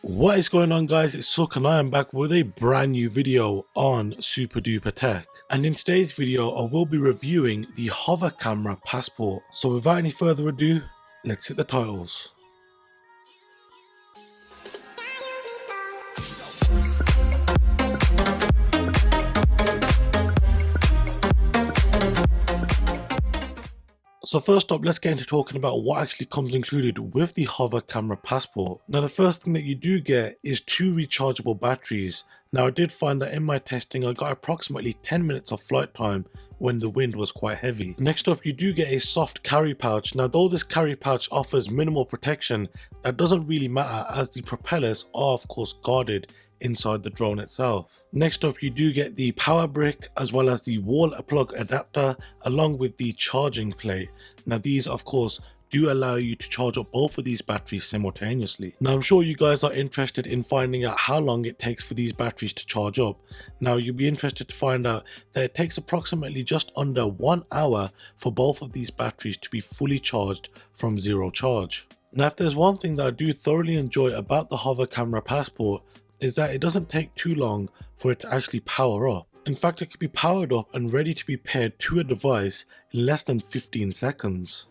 What is going on, guys? It's Suk and I am back with a brand new video on Super Duper Tech, and in today's video I will be reviewing the hover camera passport. So without any further ado, let's hit the titles. So first up, let's get into talking about what actually comes included with the hover camera passport. Now the first thing that you do get is 2 rechargeable batteries. Now I did find that in my testing I got approximately 10 minutes of flight time when the wind was quite heavy. Next up, you do get a soft carry pouch. Now though this carry pouch offers minimal protection, that doesn't really matter as the propellers are of course guarded inside the drone itself. Next up, you do get the power brick as well as the wall plug adapter along with the charging plate. Now these of course do allow you to charge up both of these batteries simultaneously. Now I'm sure you guys are interested in finding out how long it takes for these batteries to charge up. Now you'll be interested to find out that it takes approximately just under 1 hour for both of these batteries to be fully charged from zero charge. Now if there's one thing that I do thoroughly enjoy about the hover camera passport, is that it doesn't take too long for it to actually power up. In fact, it can be powered up and ready to be paired to a device in less than 15 seconds.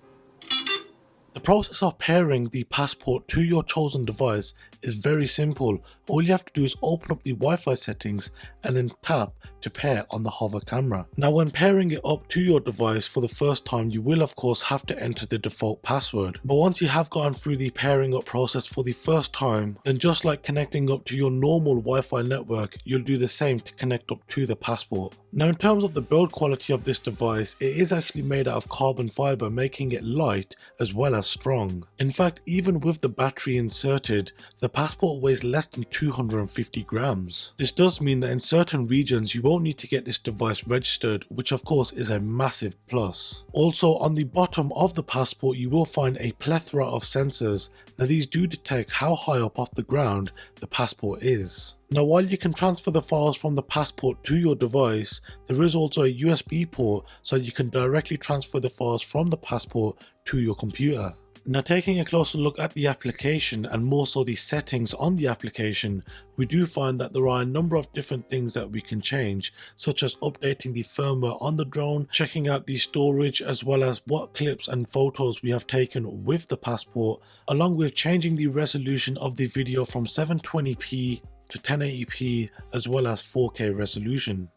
The process of pairing the passport to your chosen device is very simple. All you have to do is open up the Wi-Fi settings and then tap to pair on the hover camera. Now when pairing it up to your device for the first time, you will of course have to enter the default password. But once you have gone through the pairing up process for the first time, then just like connecting up to your normal Wi-Fi network, you'll do the same to connect up to the passport. Now in terms of the build quality of this device, it is actually made out of carbon fiber, making it light as well as strong. In fact, even with the battery inserted, the passport weighs less than 250 grams. This does mean that in certain regions you won't need to get this device registered, which of course is a massive plus. Also on the bottom of the passport you will find a plethora of sensors. Now these do detect how high up off the ground the passport is. Now while you can transfer the files from the passport to your device, there is also a USB port so you can directly transfer the files from the passport to your computer. Now taking a closer look at the application and more so the settings on the application, we do find that there are a number of different things that we can change, such as updating the firmware on the drone, checking out the storage as well as what clips and photos we have taken with the passport, along with changing the resolution of the video from 720p to 1080p as well as 4K resolution.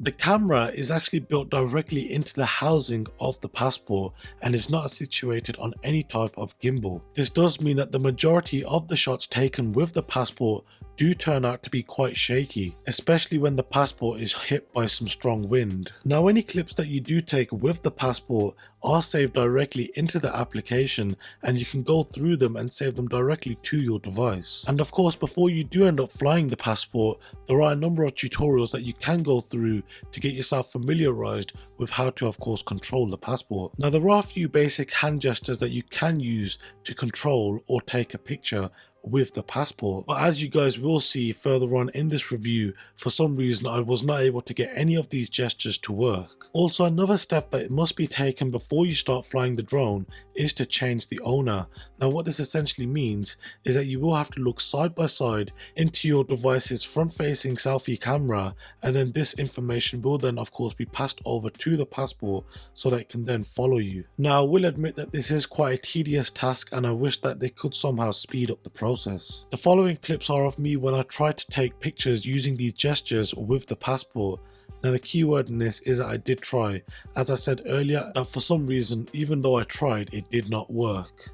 The camera is actually built directly into the housing of the passport and is not situated on any type of gimbal. This does mean that the majority of the shots taken with the passport do turn out to be quite shaky, especially when the passport is hit by some strong wind. Now any clips that you do take with the passport are saved directly into the application and you can go through them and save them directly to your device. And of course, before you do end up flying the passport, there are a number of tutorials that you can go through to get yourself familiarized with how to of course control the passport. Now there are a few basic hand gestures that you can use to control or take a picture with the passport, but as you guys will see further on in this review, for some reason I was not able to get any of these gestures to work. Also, another step that must be taken before you start flying the drone is to change the owner. Now what this essentially means is that you will have to look side by side into your device's front facing selfie camera, and then this information will then of course be passed over to the passport so that it can then follow you. Now I will admit that this is quite a tedious task and I wish that they could somehow speed up the process. The following clips are of me when I try to take pictures using these gestures with the passport. Now the key word in this is that I did try. As I said earlier, that for some reason, even though I tried, it did not work.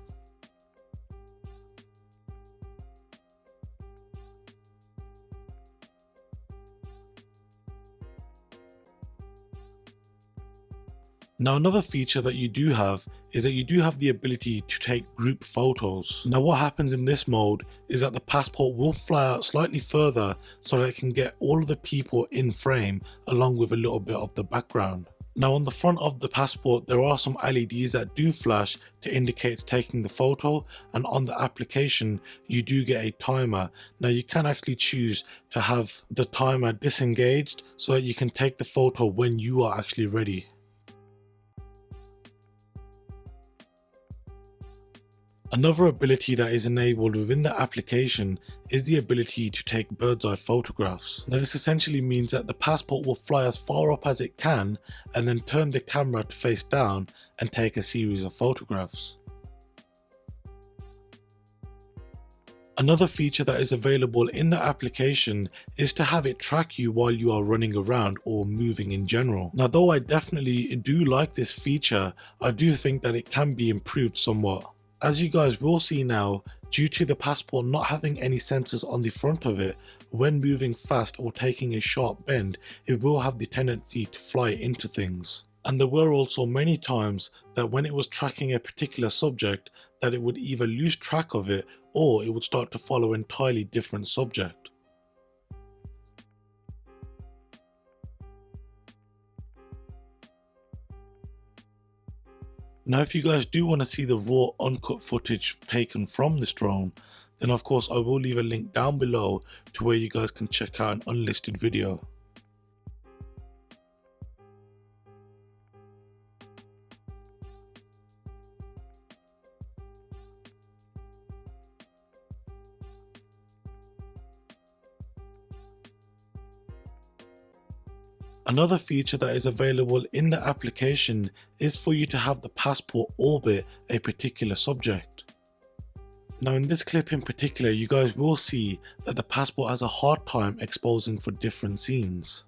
Now another feature that you do have is that you do have the ability to take group photos. Now what happens in this mode is that the passport will fly out slightly further so that it can get all of the people in frame along with a little bit of the background. Now on the front of the passport there are some LEDs that do flash to indicate it's taking the photo, and on the application you do get a timer. Now you can actually choose to have the timer disengaged so that you can take the photo when you are actually ready. Another ability that is enabled within the application is the ability to take bird's eye photographs. Now this essentially means that the passport will fly as far up as it can and then turn the camera to face down and take a series of photographs. Another feature that is available in the application is to have it track you while you are running around or moving in general. Now though I definitely do like this feature, I do think that it can be improved somewhat. As you guys will see now, due to the passport not having any sensors on the front of it, when moving fast or taking a sharp bend, it will have the tendency to fly into things. And there were also many times that when it was tracking a particular subject, that it would either lose track of it or it would start to follow an entirely different subject. Now if you guys do want to see the raw uncut footage taken from this drone, then of course I will leave a link down below to where you guys can check out an unlisted video. Another feature that is available in the application is for you to have the passport orbit a particular subject. Now in this clip in particular, you guys will see that the passport has a hard time exposing for different scenes.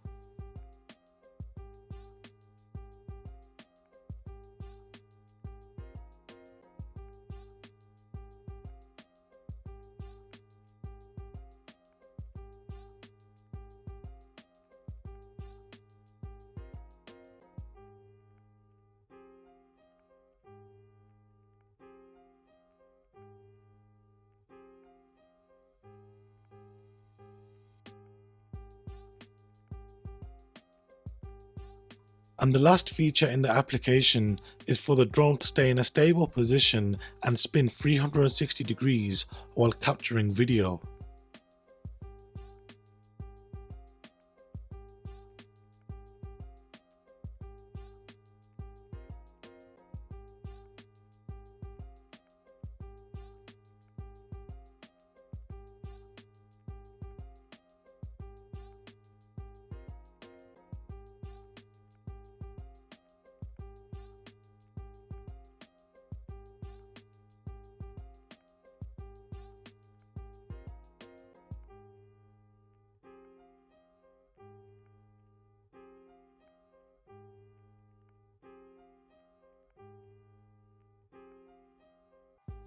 And the last feature in the application is for the drone to stay in a stable position and spin 360 degrees while capturing video.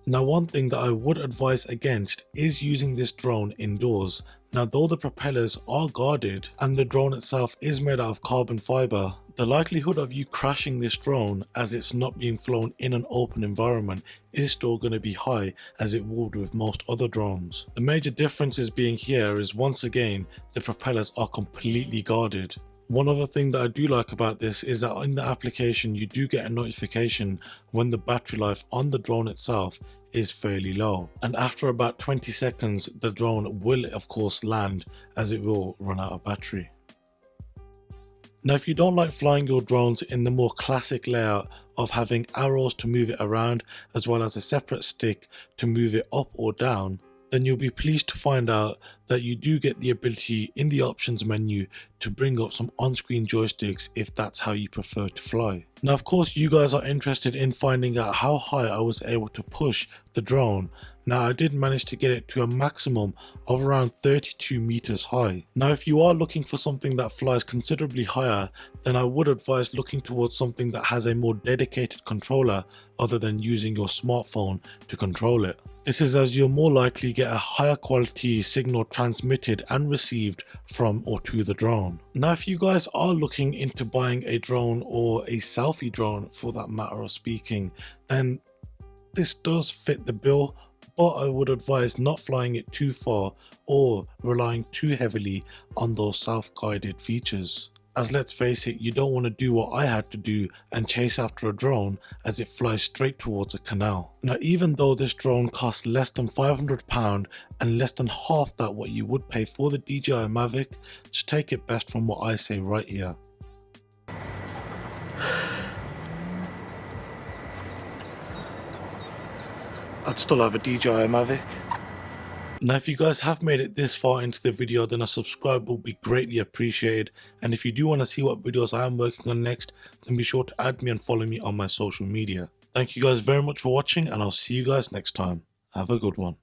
Now one thing that I would advise against is using this drone indoors. Now though the propellers are guarded and the drone itself is made out of carbon fibre, the likelihood of you crashing this drone as it's not being flown in an open environment is still going to be high, as it would with most other drones. The major differences being here is, once again, the propellers are completely guarded. One other thing that I do like about this is that in the application you do get a notification when the battery life on the drone itself is fairly low, and after about 20 seconds the drone will of course land, as it will run out of battery. Now if you don't like flying your drones in the more classic layout of having arrows to move it around as well as a separate stick to move it up or down, then you'll be pleased to find out that you do get the ability in the options menu to bring up some on-screen joysticks if that's how you prefer to fly. Now of course you guys are interested in finding out how high I was able to push the drone. Now I did manage to get it to a maximum of around 32 meters high. Now if you are looking for something that flies considerably higher, then I would advise looking towards something that has a more dedicated controller other than using your smartphone to control it. This is as you'll more likely get a higher quality signal transmitted and received from or to the drone. Now if you guys are looking into buying a drone, or a selfie drone for that matter of speaking, then this does fit the bill, but I would advise not flying it too far or relying too heavily on those self-guided features. As let's face it, you don't want to do what I had to do and chase after a drone as it flies straight towards a canal. Now even though this drone costs less than £500 and less than half that what you would pay for the DJI Mavic, just take it best from what I say right here. I'd still have a DJI Mavic. Now if you guys have made it this far into the video, then a subscribe will be greatly appreciated, and if you do want to see what videos I am working on next, then be sure to add me and follow me on my social media. Thank you guys very much for watching, and I'll see you guys next time. Have a good one.